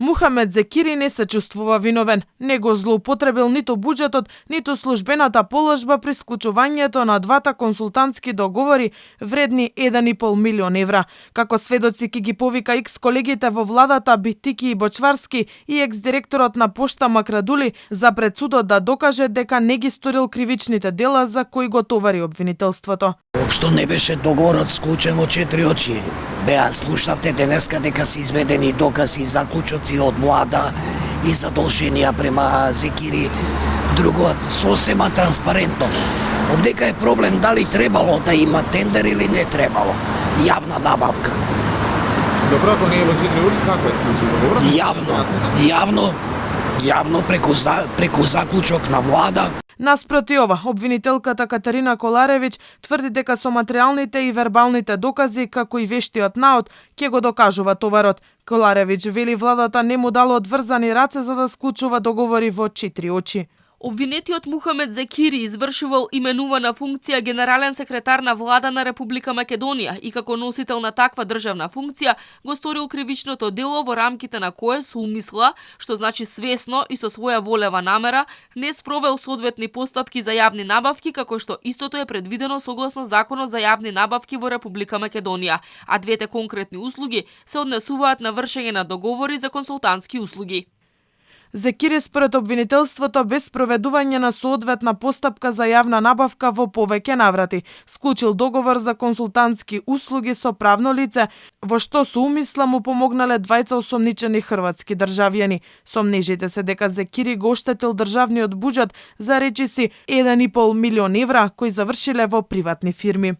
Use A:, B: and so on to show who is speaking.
A: Мухамед Зекири не се чувствува виновен. Не го злоупотребил ниту буџетот, ниту службената положба при склучувањето на двата консултантски договори вредни 1,5 милион евра. Како сведоци ки ги повика икс колегите во владата Битики и Бочварски и екс-директорот на Пошта Макрадули за пред судот да докаже дека не ги сторил кривичните дела за кои го товари обвинителството.
B: Општо не беше договорот склучен во 4 очи. Беа слушнавте денеска дека се изведени докази и заклучоци од влада и задолженија према Зекири. Другот, сосема транспарентно. Овдека е проблем дали требало да има тендер или не требало. Јавна набавка.
C: Добро, ако не е во 4 очи, како е склучено договорот? Јавно преку заклучок на влада.
A: Наспроти ова, обвинителката Катерина Коларевиќ тврди дека со материјалните и вербалните докази, како и вештиот наод, ќе го докажува товарот. Коларевиќ вели владата не му дало одврзани раце за да склучува договори во 4 очи.
D: Обвинетиот Мухамед Зекири извршувал именувана функција генерален секретар на влада на Република Македонија и како носител на таква државна функција го сторил кривичното дело во рамките на кое со умисла, што значи свесно и со своја волева намера, не спровел соодветни постапки за јавни набавки како што истото е предвидено согласно Законот за јавни набавки во Република Македонија, а двете конкретни услуги се однесуваат на вршење на договори за консултантски услуги.
A: Зекири според обвинителството без проведување на соодветна постапка за јавна набавка во повеќе наврати склучил договор за консултантски услуги со правно лице, во што со умисла му помогнале двајца осомничени хрватски државјани. Сомнежите се дека Зекири го оштетил државниот буџет за речиси 1,5 милион евра кои завршиле во приватни фирми.